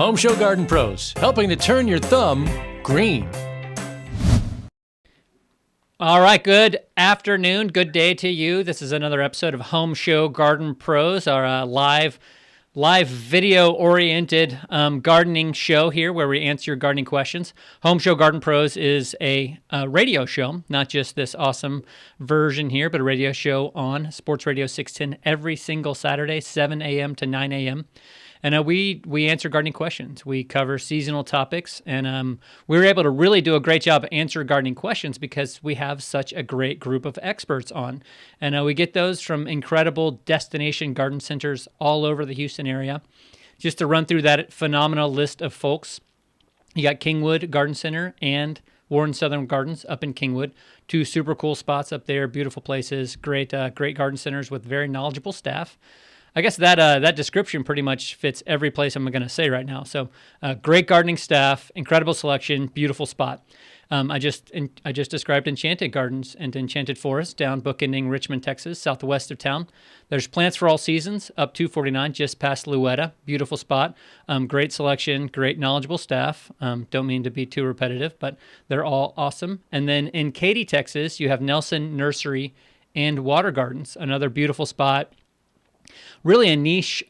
HomeShow Garden Pros, helping to turn your thumb green. All right, good afternoon, good day to you. This is another episode of HomeShow Garden Pros, our live video-oriented gardening show here where we answer your gardening questions. HomeShow Garden Pros is a radio show, not just this awesome version here, but a radio show on Sports Radio 610 every single Saturday, 7 a.m. to 9 a.m. And we answer gardening questions. We cover seasonal topics, and we were able to really do a great job answering gardening questions because we have such a great group of experts on. And we get those from incredible destination garden centers all over the Houston area. Just to run through that phenomenal list of folks, you got Kingwood Garden Center and Warren Southern Gardens up in Kingwood. Two super cool spots up there, beautiful places, great garden centers with very knowledgeable staff. I guess that description pretty much fits every place I'm going to say right now. So, great gardening staff, incredible selection, beautiful spot. I just described Enchanted Gardens and Enchanted Forest down bookending Richmond, Texas, southwest of town. There's plants for all seasons up 249 just past Louetta. Beautiful spot. Great selection, great knowledgeable staff. Don't mean to be too repetitive, but they're all awesome. And then in Katy, Texas, you have Nelson Nursery and Water Gardens, another beautiful spot. Really a niche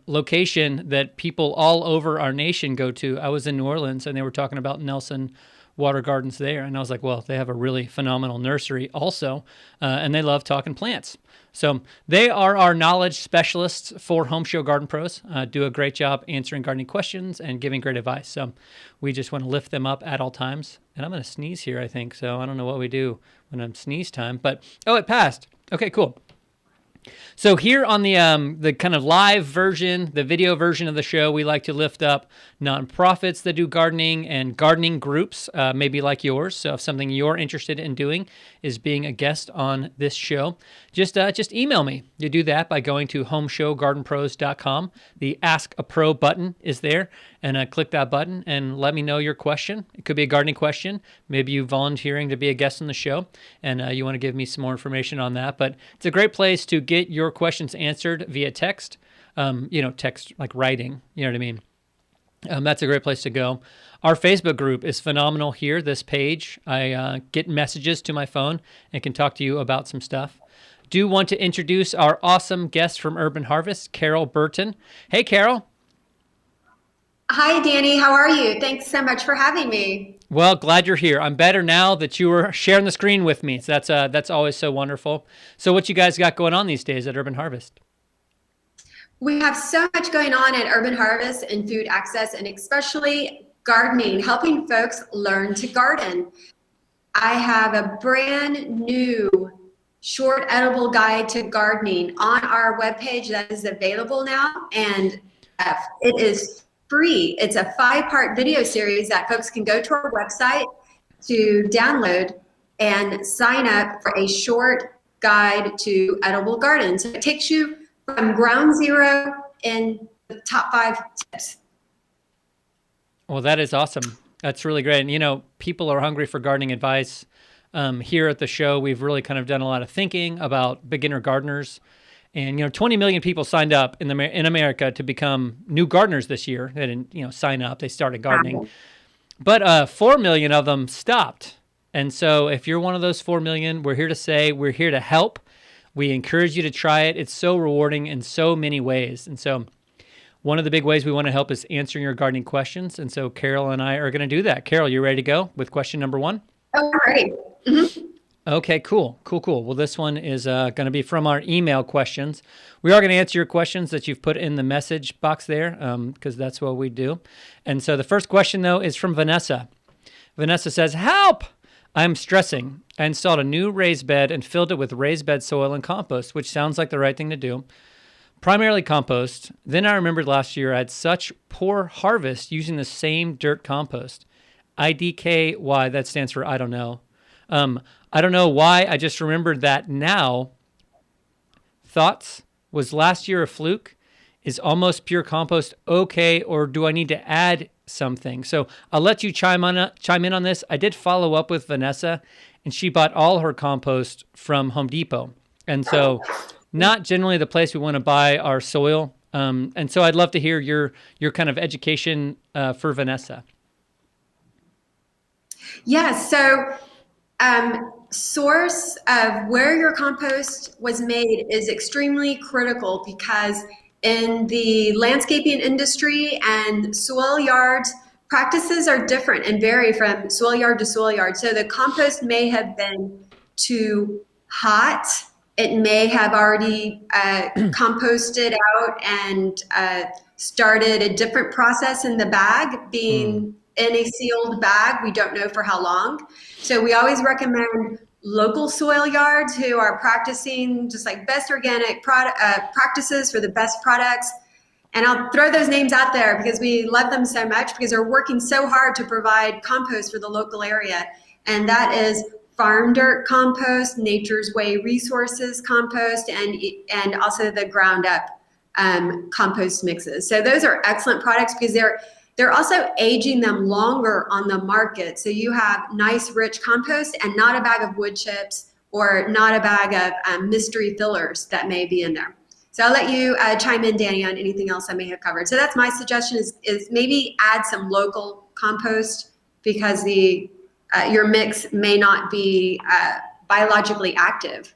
location that people all over our nation go to. I was in New Orleans and they were talking about Nelson Water Gardens there. And I was like, well, they have a really phenomenal nursery also. And they love talking plants. So they are our knowledge specialists for HomeShow Garden Pros. Do a great job answering gardening questions and giving great advice. So we just want to lift them up at all times. And I'm going to sneeze here, I think. So I don't know what we do when I'm sneeze time. But, oh, it passed. Okay, cool. So here on the kind of live version, the video version of the show, we like to lift up nonprofits that do gardening and gardening groups, maybe like yours. So if something you're interested in doing is being a guest on this show, just email me. You do that by going to homeshowgardenpros.com. The Ask a Pro button is there, and click that button and let me know your question. It could be a gardening question. Maybe you volunteering to be a guest on the show, and you want to give me some more information on that. But it's a great place to get your questions answered via text. Text like writing. You know what I mean? That's a great place to go. Our Facebook group is phenomenal here, this page. I get messages to my phone and can talk to you about some stuff. Do want to introduce our awesome guest from Urban Harvest, Carol Burton. Hey, Carol. Hi, Danny. How are you? Thanks so much for having me. Well, glad you're here. I'm better now that you were sharing the screen with me. So that's always so wonderful. So what you guys got going on these days at Urban Harvest? We have so much going on at Urban Harvest and food access, and especially gardening, helping folks learn to garden. I have a brand new short edible guide to gardening on our webpage that is available now, and it is free. It's a 5-part video series that folks can go to our website to download and sign up for a short guide to edible gardens. So it takes you from ground zero in the top 5 tips. Well, that is awesome. That's really great. And, people are hungry for gardening advice. Here at the show, we've really kind of done a lot of thinking about beginner gardeners. And, 20 million people signed up in America to become new gardeners this year. They didn't, sign up. They started gardening. But 4 million of them stopped. And so if you're one of those 4 million, we're here to say we're here to help. We encourage you to try it. It's so rewarding in so many ways. And so one of the big ways we want to help is answering your gardening questions. And so Carol and I are going to do that. Carol, you ready to go with question number 1? Oh, ready. Mm-hmm. Okay, cool. Well, this one is going to be from our email questions. We are going to answer your questions that you've put in the message box there because that's what we do. And so the first question, though, is from Vanessa. Vanessa says, help! I'm stressing. I installed a new raised bed and filled it with raised bed soil and compost, which sounds like the right thing to do. Primarily compost. Then I remembered last year I had such poor harvest using the same dirt compost. IDKY, that stands for I don't know. I don't know why. I just remembered that now. Thoughts? Was last year a fluke? Is almost pure compost okay, or do I need to add something? So I'll let you chime in on this. I did follow up with Vanessa, and she bought all her compost from Home Depot. And so not generally the place we want to buy our soil. And so I'd love to hear your kind of education for Vanessa. Yes. So, source of where your compost was made is extremely critical because in the landscaping industry and soil yards, practices are different and vary from soil yard to soil yard. So the compost may have been too hot. It may have already composted out and started a different process in the bag, being in a sealed bag. We don't know for how long. So we always recommend local soil yards who are practicing just like best organic practices for the best products. And I'll throw those names out there because we love them so much because they're working so hard to provide compost for the local area. And that is Farm Dirt Compost, Nature's Way Resources Compost, and also the Ground Up compost mixes. So those are excellent products because they're also aging them longer on the market. So you have nice, rich compost and not a bag of wood chips or not a bag of mystery fillers that may be in there. So I'll let you chime in, Danny, on anything else I may have covered. So that's my suggestion is maybe add some local compost because your mix may not be biologically active.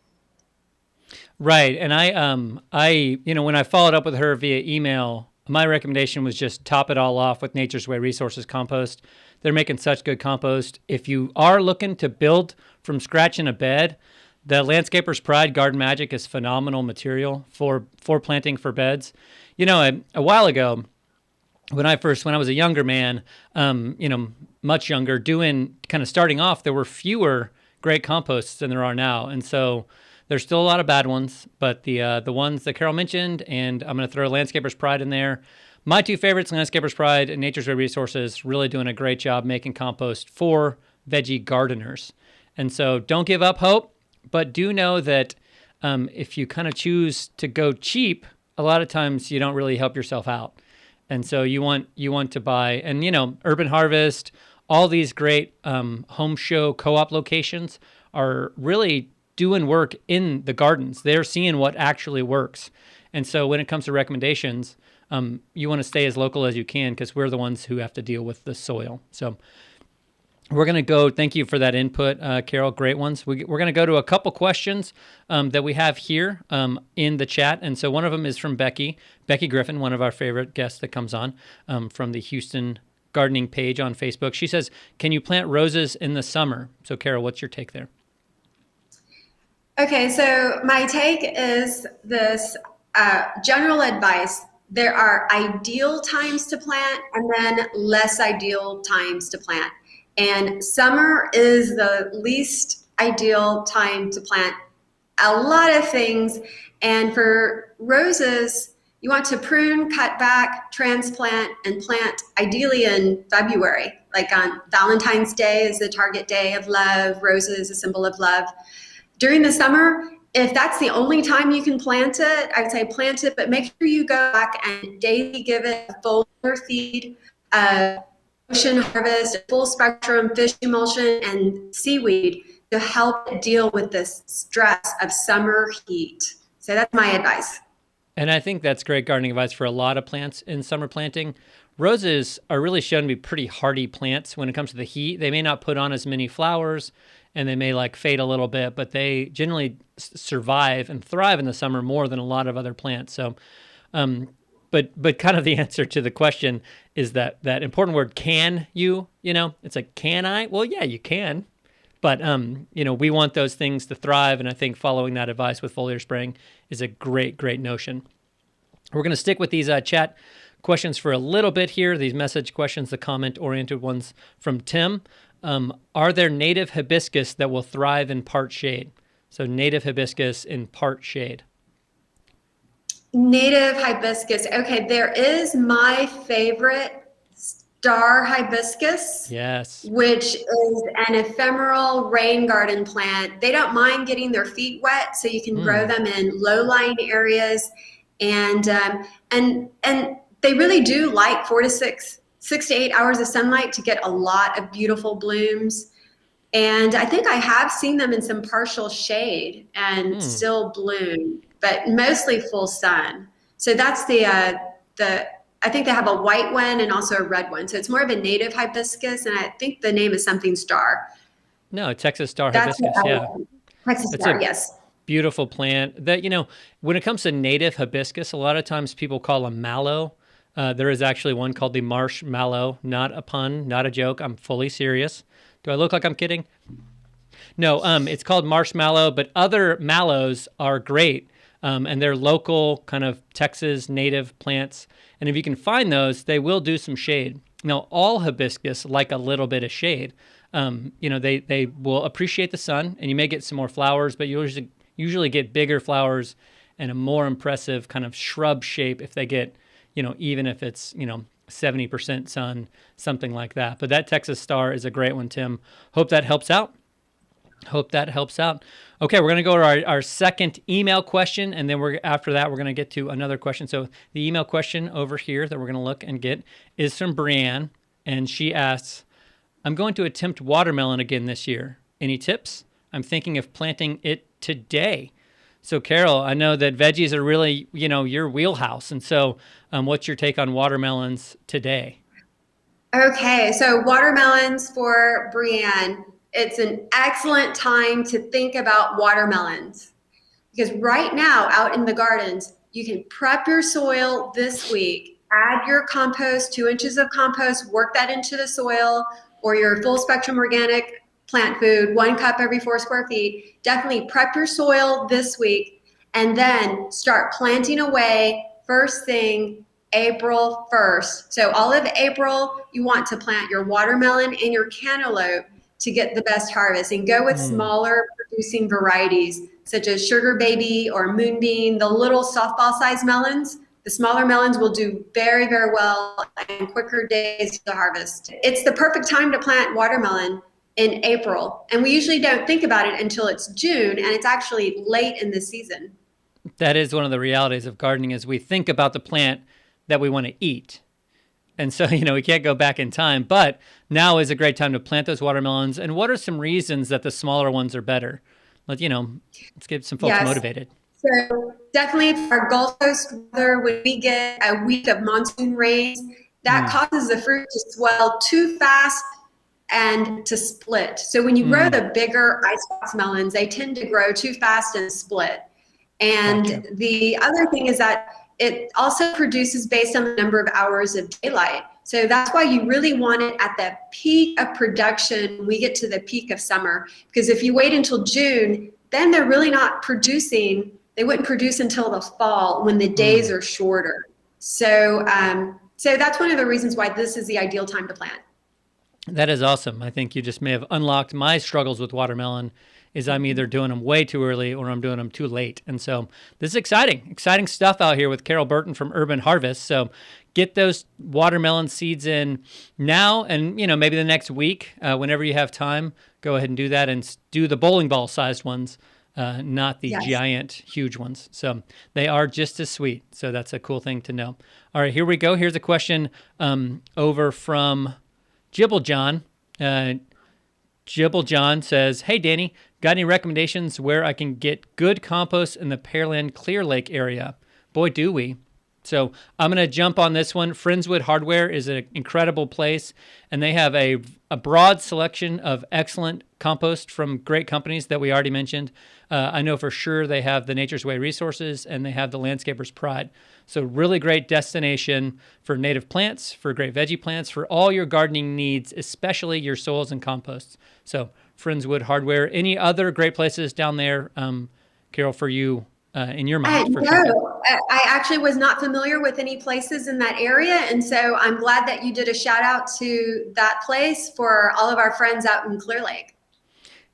Right. And I when I followed up with her via email, my recommendation was just top it all off with Nature's Way Resources compost. They're making such good compost. If you are looking to build from scratch in a bed, the Landscaper's Pride Garden Magic is phenomenal material for planting for beds. A while ago, when I was a younger man, much younger, starting off, there were fewer great composts than there are now. And so there's still a lot of bad ones, but the ones that Carol mentioned, and I'm going to throw Landscaper's Pride in there. My two favorites, Landscaper's Pride and Nature's Way Resources, really doing a great job making compost for veggie gardeners. And so don't give up hope, but do know that if you kind of choose to go cheap, a lot of times you don't really help yourself out. And so you want to buy, and Urban Harvest, all these great HomeShow co-op locations are really doing work in the gardens. They're seeing what actually works. And so when it comes to recommendations, you want to stay as local as you can because we're the ones who have to deal with the soil. So we're going to go, thank you for that input, Carol, great ones. We're going to go to a couple questions that we have here in the chat. And so one of them is from Becky Griffin, one of our favorite guests that comes on from the Houston gardening page on Facebook. She says, can you plant roses in the summer? So Carol, what's your take there? Okay, so my take is this general advice. There are ideal times to plant and then less ideal times to plant. And summer is the least ideal time to plant a lot of things. And for roses, you want to prune, cut back, transplant, and plant ideally in February. Like on Valentine's Day is the target day of love. Roses, a symbol of love. During the summer, if that's the only time you can plant it, I would say plant it, but make sure you go back and daily give it a full feed, ocean harvest, full spectrum fish emulsion, and seaweed to help it deal with this stress of summer heat. So that's my advice. And I think that's great gardening advice for a lot of plants in summer planting. Roses are really shown to be pretty hardy plants when it comes to the heat. They may not put on as many flowers and they may fade a little bit, but they generally survive and thrive in the summer more than a lot of other plants. So, but kind of the answer to the question is that important word, can you, it's like, can I? Well, yeah, you can. But, we want those things to thrive. And I think following that advice with foliar spraying is a great, great notion. We're going to stick with these chat questions for a little bit here. These message questions, the comment-oriented ones from Tim. Are there native hibiscus that will thrive in part shade? So native hibiscus in part shade. Native hibiscus. Okay, there is my favorite star hibiscus. Yes. Which is an ephemeral rain garden plant. They don't mind getting their feet wet, so you can grow them in low-lying areas. And they really do like 6 to 8 hours of sunlight to get a lot of beautiful blooms. And I think I have seen them in some partial shade and still bloom, but mostly full sun. So that's I think they have a white one and also a red one. So it's more of a native hibiscus, and I think the name is something star. No, Texas Star That's Hibiscus. Yeah. Texas It's star, a yes. beautiful plant that, when it comes to native hibiscus, a lot of times people call them mallow. There is actually one called the marshmallow, not a pun, not a joke. I'm fully serious. Do I look like I'm kidding? No, it's called marshmallow, but other mallows are great. And they're local kind of Texas native plants. And if you can find those, they will do some shade. Now, all hibiscus like a little bit of shade. They will appreciate the sun, and you may get some more flowers, but you usually get bigger flowers and a more impressive kind of shrub shape if they get, even if it's, 70% sun, something like that. But that Texas Star is a great one, Tim. Hope that helps out. Okay, we're going to go to our second email question, and then after that, we're going to get to another question. So the email question over here that we're going to look and get is from Brianne, and she asks, I'm going to attempt watermelon again this year. Any tips? I'm thinking of planting it today. So Carol, I know that veggies are really, your wheelhouse. And so what's your take on watermelons today? Okay, so watermelons for Brianne. It's an excellent time to think about watermelons because right now out in the gardens, you can prep your soil this week, add your compost, 2 inches of compost, work that into the soil, or your full spectrum organic plant food, 1 cup every 4 square feet. Definitely prep your soil this week and then start planting away first thing April 1st. So all of April, you want to plant your watermelon and your cantaloupe to get the best harvest, and go with smaller producing varieties such as Sugar Baby or Moonbeam, the little softball size melons. The smaller melons will do very, very well and quicker days to harvest. It's the perfect time to plant watermelon in April. And we usually don't think about it until it's June, and it's actually late in the season. That is one of the realities of gardening is we think about the plant that we want to eat. And so, we can't go back in time, but now is a great time to plant those watermelons. And what are some reasons that the smaller ones are better? Let's get some folks motivated. So definitely for our Gulf Coast weather, when we get a week of monsoon rains, that causes the fruit to swell too fast and to split. So when you grow the bigger icebox melons, they tend to grow too fast and split. And the other thing is that it also produces based on the number of hours of daylight. So that's why you really want it at the peak of production when we get to the peak of summer. Because if you wait until June, then they're really not producing. They wouldn't produce until the fall when the days are shorter. So, so that's one of the reasons why this is the ideal time to plant. That is awesome. I think you just may have unlocked my struggles with watermelon is I'm either doing them way too early or I'm doing them too late. And so this is exciting stuff out here with Carol Burton from Urban Harvest. So get those watermelon seeds in now and, maybe the next week, whenever you have time, go ahead and do that and do the bowling ball sized ones, not the giant, huge ones. So they are just as sweet. So that's a cool thing to know. All right, here we go. Here's a question over from Jibble John. Jibble John says, hey, Danny, got any recommendations where I can get good compost in the Pearland Clear Lake area? Boy, do we. So I'm going to jump on this one. Friendswood Hardware is an incredible place, and they have a broad selection of excellent compost from great companies that we already mentioned. I know for sure they have the Nature's Way resources, and they have the Landscaper's Pride. So really great destination for native plants, for great veggie plants, for all your gardening needs, especially your soils and composts. So Friendswood Hardware. Any other great places down there, Carol, for you in your mind? No, I actually was not familiar with any places in that area. And so I'm glad that you did a shout out to that place for all of our friends out in Clear Lake.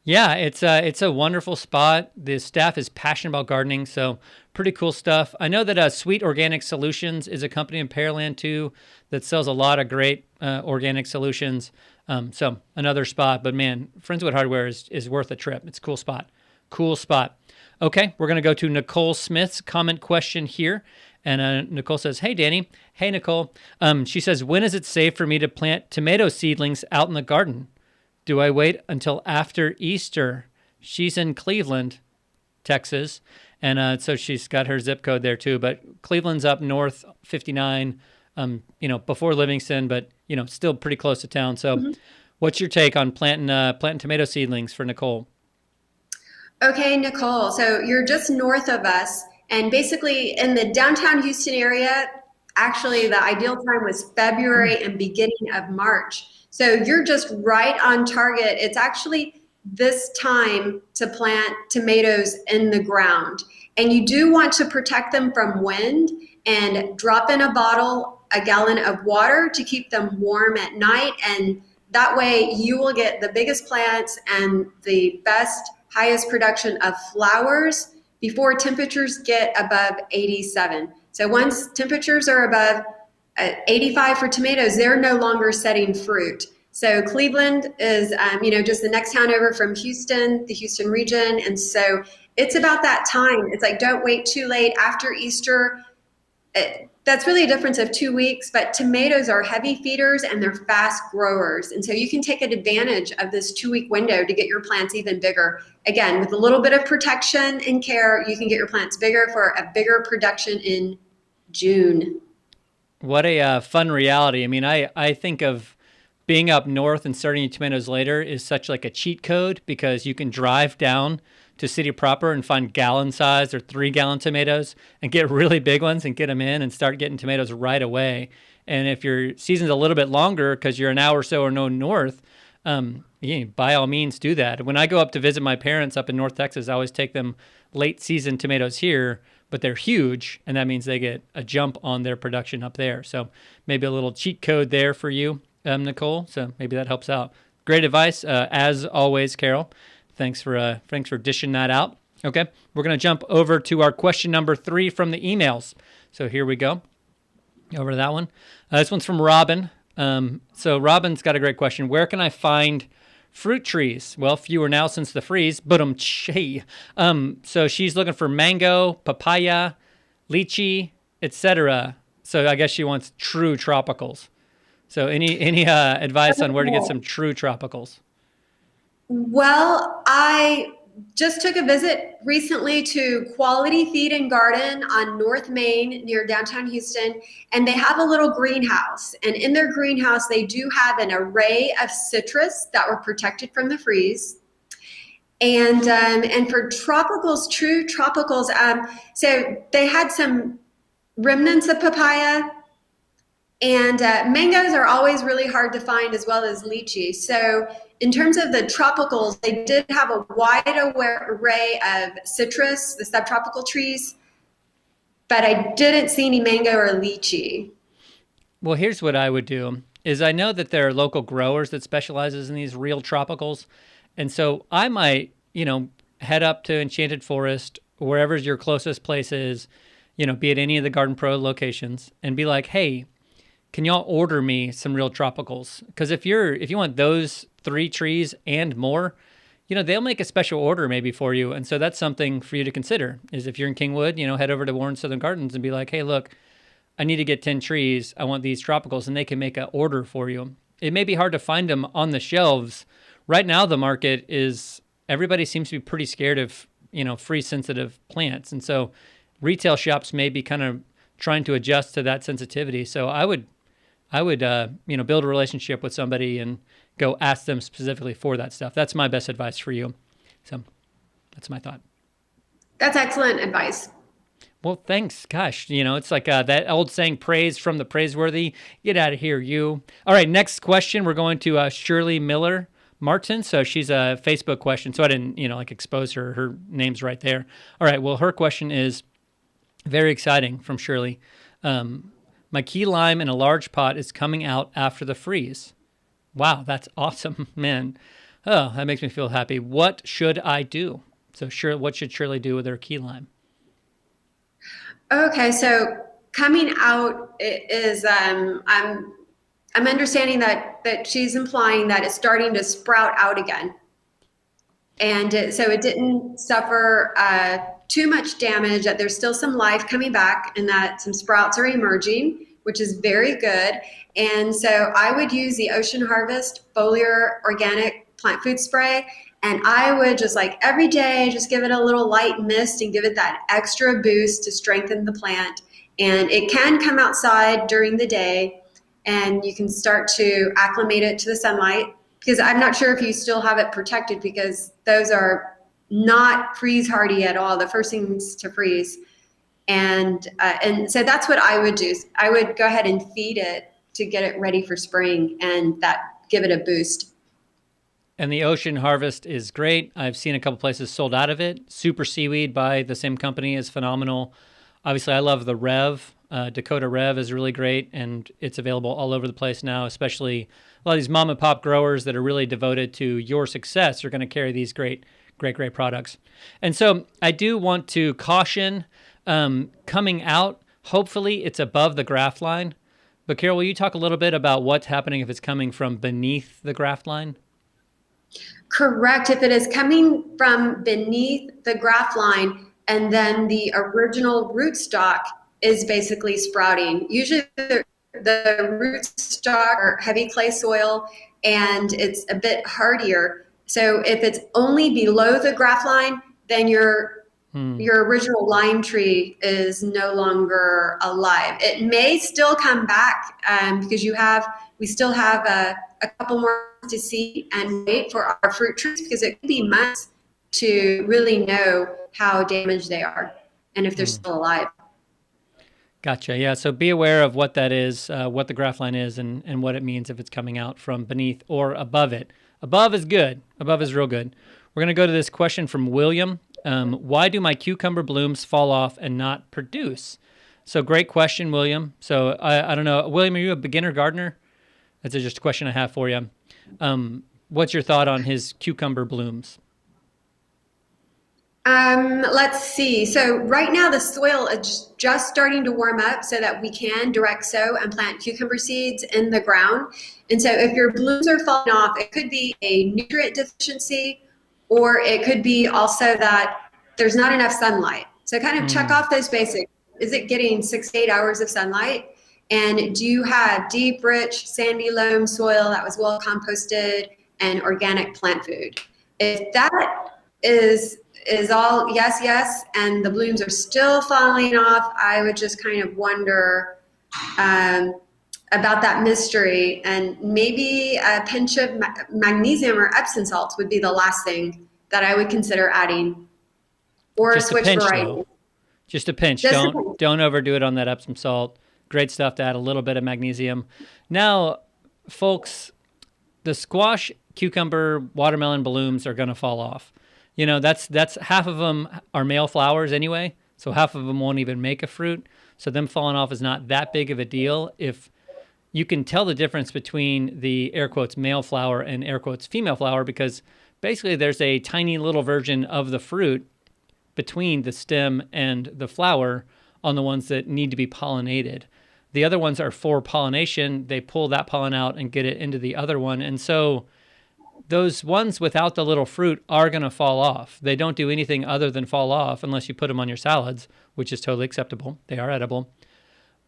Yeah, it's a wonderful spot. The staff is passionate about gardening, so pretty cool stuff. I know that Sweet Organic Solutions is a company in Pearland too that sells a lot of great organic solutions. So another spot, but man, Friendswood Hardware is worth a trip. It's a cool spot. Cool spot. Okay, we're going to go to Nicole Smith's comment question here. And Nicole says, hey, Danny. Hey, Nicole. She says, when is it safe for me to plant tomato seedlings out in the garden? Do I wait until after Easter? She's in Cleveland, Texas. And so she's got her zip code there too. But Cleveland's up north, 59, before Livingston, but, still pretty close to town. So what's your take on planting tomato seedlings for Nicole? Okay, Nicole, so you're just north of us, and basically in the downtown Houston area, actually the ideal time was February and beginning of March. So you're just right on target. It's actually this time to plant tomatoes in the ground. And you do want to protect them from wind and drop in a gallon of water to keep them warm at night. And that way you will get the biggest plants and the best, highest production of flowers before temperatures get above 87. So once temperatures are above 85 for tomatoes, they're no longer setting fruit. So Cleveland is, just the next town over from Houston, the Houston region. And so it's about that time. It's like, don't wait too late after Easter. That's really a difference of 2 weeks, but tomatoes are heavy feeders and they're fast growers. And so you can take advantage of this 2-week window to get your plants even bigger. Again, with a little bit of protection and care, you can get your plants bigger for a bigger production in June. What a fun reality. I mean, I think of being up north and starting tomatoes later is such like a cheat code because you can drive down to city proper and find gallon size or 3-gallon tomatoes and get really big ones and get them in and start getting tomatoes right away. And if your season's a little bit longer because you're an hour or so or no north, by all means do that. When I go up to visit my parents up in North Texas, I always take them late season tomatoes here, but they're huge, and that means they get a jump on their production up there. So maybe a little cheat code there for you, Nicole. So maybe that helps out. Great advice, as always, Carol. Thanks for dishing that out. Okay, we're going to jump over to our question number 3 from the emails. So here we go. Over to that one. This one's from Robin. So Robin's got a great question. Where can I find fruit trees? Well, fewer now since the freeze. So she's looking for mango, papaya, lychee, etc. So I guess she wants true tropicals. So any advice on where to get some true tropicals? Well, I just took a visit recently to Quality Feed and Garden on North Main near downtown Houston, and they have a little greenhouse. And in their greenhouse, they do have an array of citrus that were protected from the freeze. And for tropicals, true tropicals, so they had some remnants of papaya. And mangoes are always really hard to find, as well as lychee. So in terms of the tropicals, they did have a wide array of citrus, the subtropical trees, but I didn't see any mango or lychee. Well, here's what I would do, is I know that there are local growers that specializes in these real tropicals. And so I might, head up to Enchanted Forest, wherever your closest place is, be at any of the Garden Pro locations, and be like, hey, can y'all order me some real tropicals? Because if you want those 3 trees and more, they'll make a special order maybe for you. And so that's something for you to consider, is if you're in Kingwood, head over to Warren Southern Gardens and be like, hey, look, I need to get 10 trees. I want these tropicals, and they can make an order for you. It may be hard to find them on the shelves. Right now, the market is, everybody seems to be pretty scared of, freeze sensitive plants. And so retail shops may be kind of trying to adjust to that sensitivity. So I would build a relationship with somebody and go ask them specifically for that stuff. That's my best advice for you. So that's my thought. That's excellent advice. Well, thanks. Gosh, it's like that old saying, praise from the praiseworthy. Get out of here, you. All right, next question. We're going to Shirley Miller Martin. So she's a Facebook question. So I didn't, expose her. Her name's right there. All right, well, her question is very exciting from Shirley. My key lime in a large pot is coming out after the freeze. Wow, that's awesome, man. Oh, that makes me feel happy. What should I do? So what should Shirley do with her key lime? Okay, so coming out is I'm understanding that she's implying that it's starting to sprout out again, and so it didn't suffer too much damage. That there's still some life coming back, and that some sprouts are emerging, which is very good. And so I would use the Ocean Harvest Foliar Organic Plant Food Spray, And I would just like every day, just give it a little light mist and give it that extra boost to strengthen the plant. And it can come outside during the day and you can start to acclimate it to the sunlight, because I'm not sure if you still have it protected, because those are not freeze hardy at all. The first things to freeze. And so that's what I would do. I would go ahead and feed it to get it ready for spring and that give it a boost. And the Ocean Harvest is great. I've seen a couple places sold out of it. Super Seaweed by the same company is phenomenal. Obviously, I love the Rev. Dakota Rev is really great, and it's available all over the place now, especially a lot of these mom and pop growers that are really devoted to your success are going to carry these great products. And so I do want to caution coming out, hopefully it's above the graft line. But Carol, will you talk a little bit about what's happening if it's coming from beneath the graft line? Correct. If it is coming from beneath the graft line and then the original rootstock is basically sprouting, usually the rootstock are heavy clay soil and it's a bit hardier. So if it's only below the graft line, then your original lime tree is no longer alive. It may still come back because we still have a couple more to see and wait for our fruit trees, because it could be months to really know how damaged they are and if they're still alive. Gotcha. Yeah. So be aware of what that is, what the graft line is, and what it means if it's coming out from beneath or above it. Above is good. Above is real good. We're going to go to this question from William. Why do my cucumber blooms fall off and not produce? So great question, William. So I don't know. William, are you a beginner gardener? That's just a question I have for you. What's your thought on his cucumber blooms? Let's see. So right now the soil is just starting to warm up so that we can direct sow and plant cucumber seeds in the ground. And so if your blooms are falling off, it could be a nutrient deficiency, or it could be also that there's not enough sunlight. So kind of check off those basics. Is it getting 6 to 8 hours of sunlight? And do you have deep, rich, sandy loam soil that was well composted and organic plant food? If that is all yes, and the blooms are still falling off, I would just kind of wonder about that mystery, and maybe a pinch of magnesium or Epsom salts would be the last thing that I would consider adding, or Just switch a pinch, variety. though. Just a pinch. Just a pinch. Don't overdo it on that Epsom salt. Great stuff to add a little bit of magnesium. Now, folks, the squash, cucumber, watermelon blooms are going to fall off. You know, that's half of them are male flowers anyway, so half of them won't even make a fruit. So them falling off is not that big of a deal. If you can tell the difference between the air quotes male flower and air quotes female flower, because basically there's a tiny little version of the fruit between the stem and the flower on the ones that need to be pollinated. The other ones are for pollination. They pull that pollen out and get it into the other one. And so those ones without the little fruit are going to fall off. They don't do anything other than fall off unless you put them on your salads, which is totally acceptable. They are edible.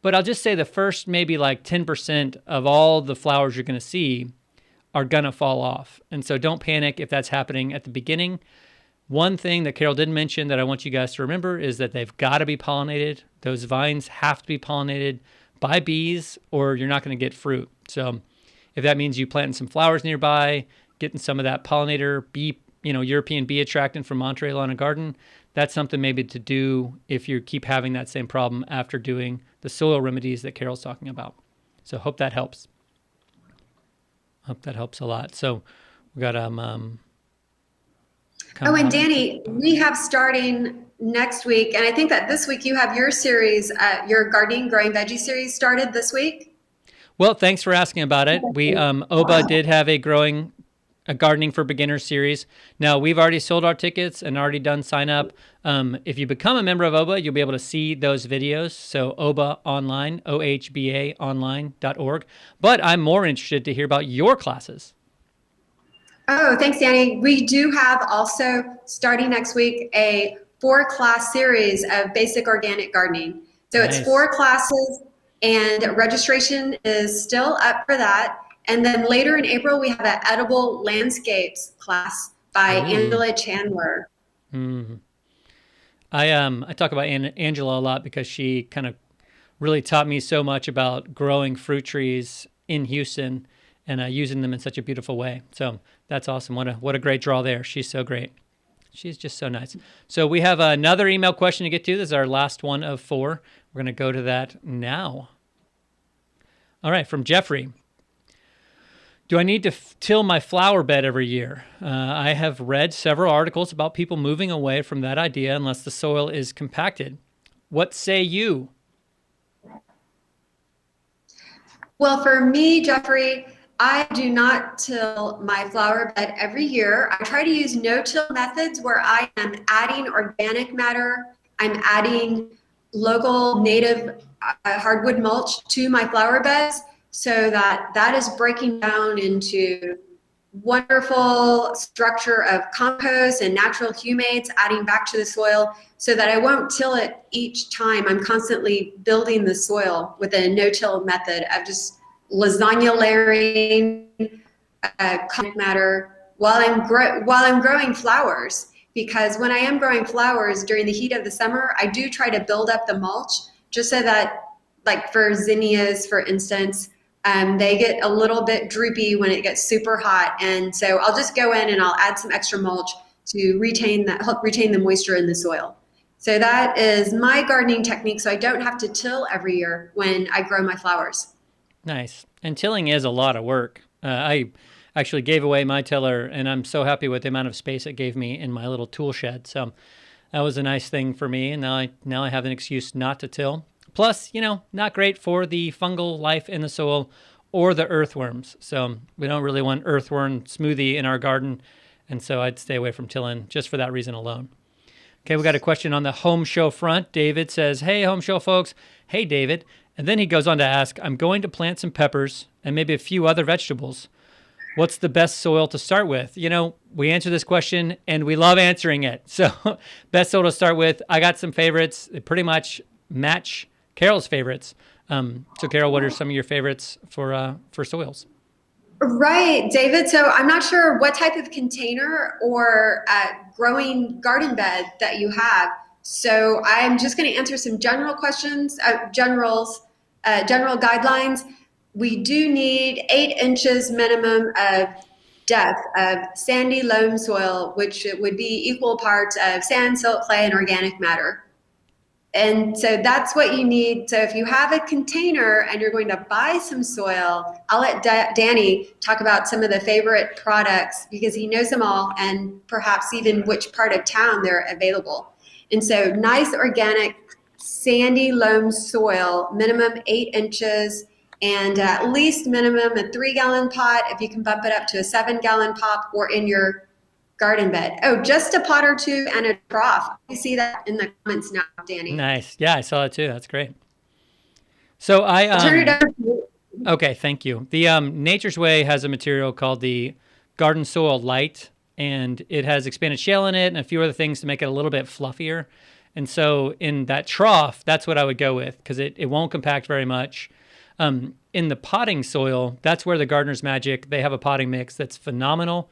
But I'll just say the first maybe like 10% of all the flowers you're going to see are going to fall off. And so don't panic if that's happening at the beginning. One thing that Carol didn't mention that I want you guys to remember is that they've got to be pollinated. Those vines have to be pollinated by bees or you're not going to get fruit. So if that means you planting some flowers nearby, getting some of that pollinator bee, European bee attractant from Monterey Lawn and Garden, that's something maybe to do if you keep having that same problem after doing the soil remedies that Carol's talking about. So hope that helps. Hope that helps a lot. So we got and Danny, we have starting next week, and I think that this week you have your series, your gardening growing veggie series started this week. Well, thanks for asking about it. We Oba did have a gardening for beginners series. Now we've already sold our tickets and already done sign up. If you become a member of Oba, you'll be able to see those videos. So Oba online, OHBA online.org. But I'm more interested to hear about your classes. Oh, thanks, Danny. We do have also starting next week a 4-class series of basic organic gardening. So Nice. It's 4 classes and registration is still up for that. And then later in April, we have an edible landscapes class by Ooh. Angela Chandler. I talk about Angela a lot because she kind of really taught me so much about growing fruit trees in Houston and using them in such a beautiful way. So that's awesome. What a great draw there. She's so great. She's just so nice. So we have another email question to get to. This is our last one of 4. We're going to go to that now. All right, from Jeffrey. Do I need to till my flower bed every year? I have read several articles about people moving away from that idea unless the soil is compacted. What say you? Well, for me, Jeffrey, I do not till my flower bed every year. I try to use no-till methods where I am adding organic matter. I'm adding local native hardwood mulch to my flower beds so that is breaking down into wonderful structure of compost and natural humates, adding back to the soil so that I won't till it each time. I'm constantly building the soil with a no-till method of just lasagna layering, organic matter while I'm growing flowers. Because when I am growing flowers during the heat of the summer, I do try to build up the mulch just so that, like for zinnias, for instance, they get a little bit droopy when it gets super hot. And so I'll just go in and I'll add some extra mulch to help retain the moisture in the soil. So that is my gardening technique, so I don't have to till every year when I grow my flowers. Nice. And tilling is a lot of work. I actually gave away my tiller, and I'm so happy with the amount of space it gave me in my little tool shed. So that was a nice thing for me, and now I have an excuse not to till. Plus, not great for the fungal life in the soil or the earthworms. So we don't really want earthworm smoothie in our garden, and so I'd stay away from tilling just for that reason alone. Okay, we got a question on the Home Show front. David says, "Hey, Home Show folks." Hey, David. And then he goes on to ask, "I'm going to plant some peppers and maybe a few other vegetables. What's the best soil to start with?" We answer this question and we love answering it. So best soil to start with, I got some favorites. They pretty much match Carol's favorites. So Carol, what are some of your favorites for soils? Right, David. So I'm not sure what type of container or growing garden bed that you have. So I'm just going to answer some general questions, general guidelines. We do need 8 inches minimum of depth of sandy loam soil, which would be equal parts of sand, silt, clay, and organic matter. And so that's what you need. So if you have a container and you're going to buy some soil, I'll let Danny talk about some of the favorite products because he knows them all and perhaps even which part of town they're available. And so nice organic sandy loam soil, minimum 8 inches, and at least minimum a 3-gallon pot if you can bump it up to a 7-gallon pot or in your garden bed. Oh, just a pot or two and a trough. You see that in the comments now, Danny. Nice. Yeah, I saw that too. That's great. So I'll turn it over to you. Okay, thank you. The Nature's Way has a material called the Garden Soil Light, and it has expanded shale in it and a few other things to make it a little bit fluffier. And so in that trough, that's what I would go with because it won't compact very much. In the potting soil, that's where the Gardener's Magic, they have a potting mix that's phenomenal.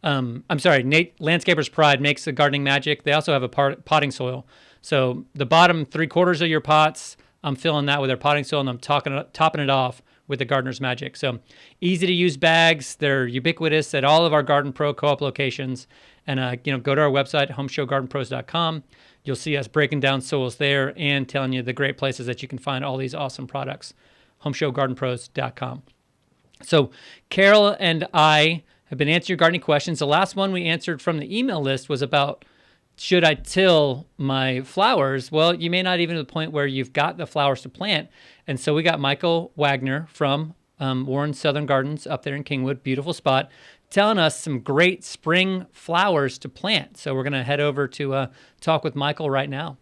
I'm sorry, Landscaper's Pride makes the Gardening Magic. They also have a potting soil. So the bottom 3/4 of your pots, I'm filling that with their potting soil, and I'm topping it off with the Gardener's Magic. So easy to use bags. They're ubiquitous at all of our Garden Pro co-op locations. And go to our website, homeshowgardenpros.com. You'll see us breaking down soils there and telling you the great places that you can find all these awesome products. homeshowgardenpros.com. So Carol and I have been answering your gardening questions. The last one we answered from the email list was about, should I till my flowers? Well, you may not even to the point where you've got the flowers to plant. And so we got Michael Wagner from Warren Southern Gardens up there in Kingwood, beautiful spot, telling us some great spring flowers to plant. So we're going to head over to talk with Michael right now.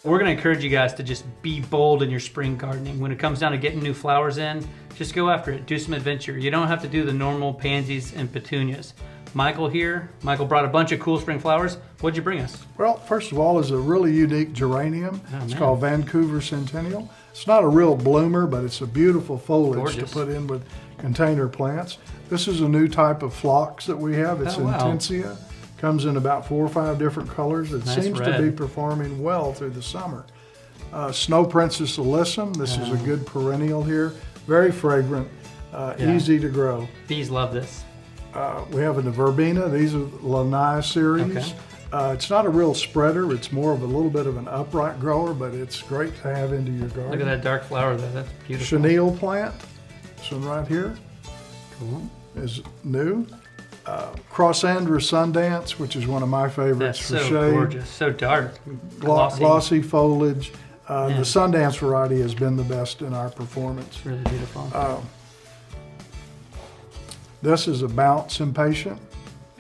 We're going to encourage you guys to just be bold in your spring gardening. When it comes down to getting new flowers in, just go after it. Do some adventure. You don't have to do the normal pansies and petunias. Michael here. Michael brought a bunch of cool spring flowers. What'd you bring us? Well, first of all, is a really unique geranium. It's called Vancouver Centennial. It's not a real bloomer, but it's a beautiful foliage to put in with container plants. This is a new type of phlox that we have. It's Intensia. Comes in about 4 or 5 different colors. It seems to be performing well through the summer. Snow Princess Alyssum. This is a good perennial here. Very fragrant, easy to grow. Bees love this. We have a verbena. These are Lanai series. It's not a real spreader. It's more of a little bit of an upright grower, but it's great to have into your garden. Look at that dark flower there. That's beautiful. Chenille plant. This one right here is new. Crossandra Sundance, which is one of my favorites for shade. So gorgeous, so dark. Glossy foliage. The Sundance variety has been the best in our performance. It's really beautiful. This is a Bounce Impatient.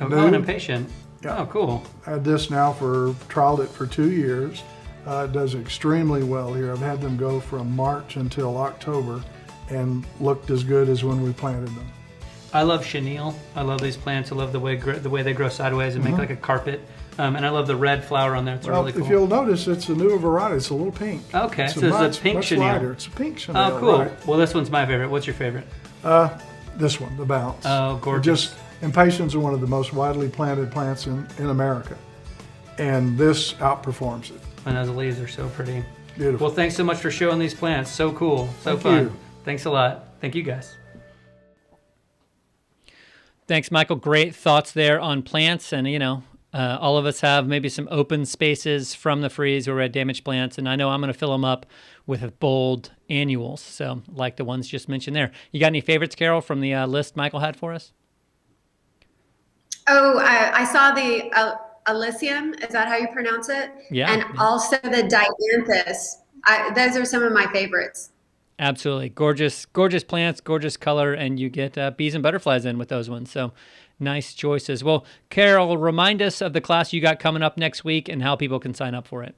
An Impatient. Yeah. Oh, cool. Had this now trialed it for 2 years. It does extremely well here. I've had them go from March until October and looked as good as when we planted them. I love chenille. I love these plants. I love the way they grow sideways and make like a carpet. And I love the red flower on there. It's really cool. If you'll notice, it's a newer variety. It's a little pink. Okay, so it's a pink much chenille. lighter. It's a pink chenille. Oh, cool. Right. Well, this one's my favorite. What's your favorite? This one, the Bounce. Oh, gorgeous. Impatiens are one of the most widely planted plants in America. And this outperforms it. And those leaves are so pretty. Beautiful. Well, thanks so much for showing these plants. So cool. So Thank fun. you. Thanks a lot. Thank you, guys. Thanks, Michael. Great thoughts there on plants. And, all of us have maybe some open spaces from the freeze where we had damaged plants. And I know I'm going to fill them up with bold annuals. So like the ones just mentioned there. You got any favorites, Carol, from the list Michael had for us? Oh, I saw the Alyssum. Is that how you pronounce it? Yeah. And also the Dianthus. Those are some of my favorites. Absolutely. Gorgeous plants, gorgeous color, and you get bees and butterflies in with those ones. So nice choices. Well, Carol, remind us of the class you got coming up next week and how people can sign up for it.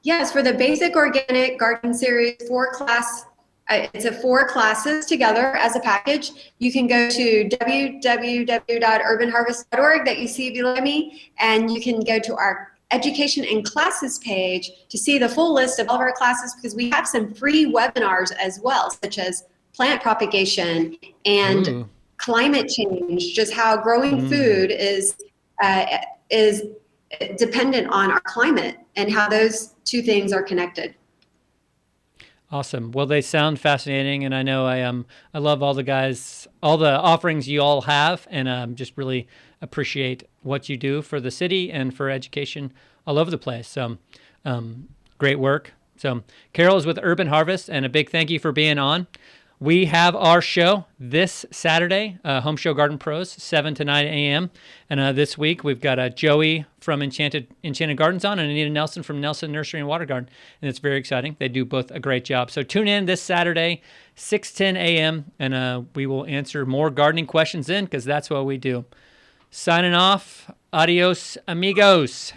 Yes, for the Basic Organic Garden Series 4 class, it's 4 classes together as a package. You can go to www.urbanharvest.org that you see below me, and you can go to our Education and Classes page to see the full list of all of our classes, because we have some free webinars as well, such as plant propagation and climate change, just how growing food is dependent on our climate and how those two things are connected. Awesome. Well, they sound fascinating, and I know I love all the offerings you all have, and just really appreciate what you do for the city and for education all over the place. So great work. So Carol is with Urban Harvest, and a big thank you for being on. We have our show this Saturday, Home Show Garden Pros, 7 to 9 a.m. And this week we've got Joey from Enchanted Gardens on and Anita Nelson from Nelson Nursery and Water Garden. And it's very exciting. They do both a great job. So tune in this Saturday, 6:10 a.m. And we will answer more gardening questions because that's what we do. Signing off. Adios, amigos.